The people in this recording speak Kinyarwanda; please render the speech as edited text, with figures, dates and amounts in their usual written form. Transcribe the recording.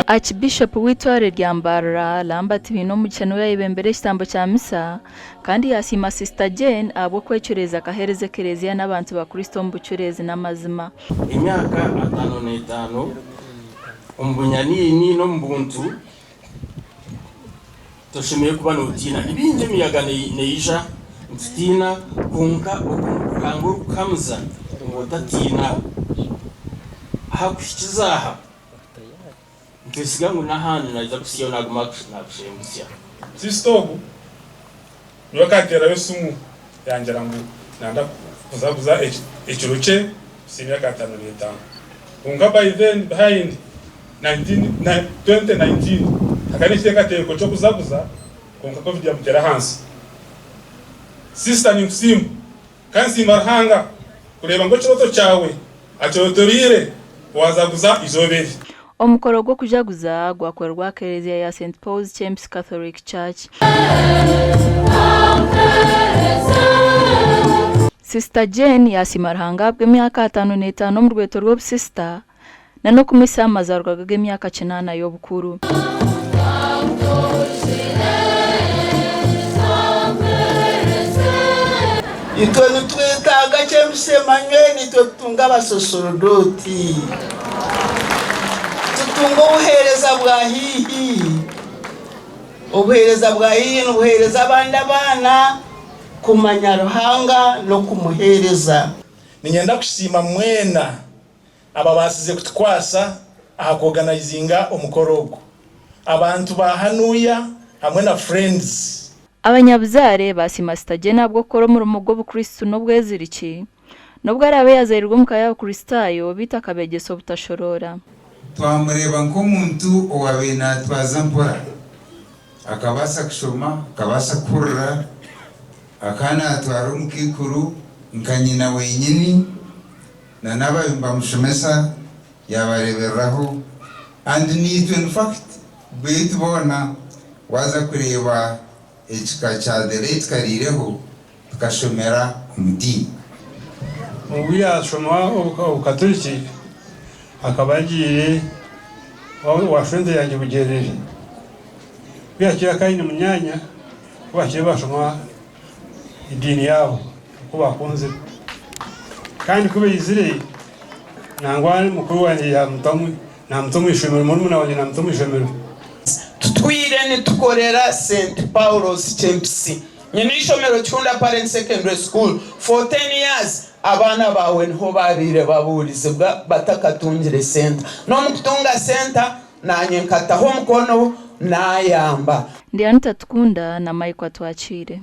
Archbishop w'itware rya Mbarara Lambert Bino mukino yayibembere ikitambo cya misa kandi yasima Sister Jane abo kwecyureza kahereze kereziya n'abantu ba Kristo mu bucurezi n'amazima. Imyaka 55 umbunyani no mbuntu toshimiye kuba nutina ibinje miyaga neija ntina kunka okurango kamza ngotatina hakukizaha Twisigangu n'ahandi naza kusiyo nagushembushya. Sistobu niwakatera yosumu yanjara ngo nanda kuzaguza ekiruke simyaka 55. Unga by then behind 2019 akani cyekateko cyo kuzaguza konka covid yamutera hansi. Sister ni msimu kansi marhanga kureba ngo kiroto cyawe acyotorire wazaguza izoberi. Omukoro gwo kujaguza gwakorwa kereziya ya St Paul's James Catholic Church. Sister Jane yasimarhanga bw'emyaka 55 mu rweto rwo sister na no kumisa mazarwa bw'emyaka 9 y'obukuru. Itoni twitaga James Emmanuel tutunga abasosorodoti. Tungo ubuhereza bwa hihi n'ubuhereza abana kumanya ruhanga no kumuhereza. Ninyenda kushima mwena aba basize kutwasa ahakoganizinga omukorogo abantu bahanuya hamwe na friends. Abanyabuzare basima Sister Jane nabwo koro mu rumo rw'Ubukristo n'ubweziriki nubwo ari abeyazarirwa mu kaya Kristayo bita kabegeso butashorora. Twamureba nk'omuntu owabena twaza mpora akabasa kushoma akabasa kurura akana atwara umukikuru nkanyina wenyini na n'abayumba mushomesa yabareberaho and need in fact bitubona waza kureba ekika cya derete karireho tukashomera umudini ubuya shoma ukatoliki akabagiye washende yanjye bugerere byakira kandi munyanya bakire bashoma idini yabo ko bakunze kandi kube izire nangwani mukuru wanjye ya mutamu na mutamu ishemero muri wanjye na mutamu ishemero tutwire ni tukorera St Paul's James nyine ishomero cyunda parent secondary school for 10 years. Abana bawe nho babire baburize batakatungire center no mukutunga center nanye nkataho mukono nayamba. Ndi Anita Tukunda na Mike Twachire.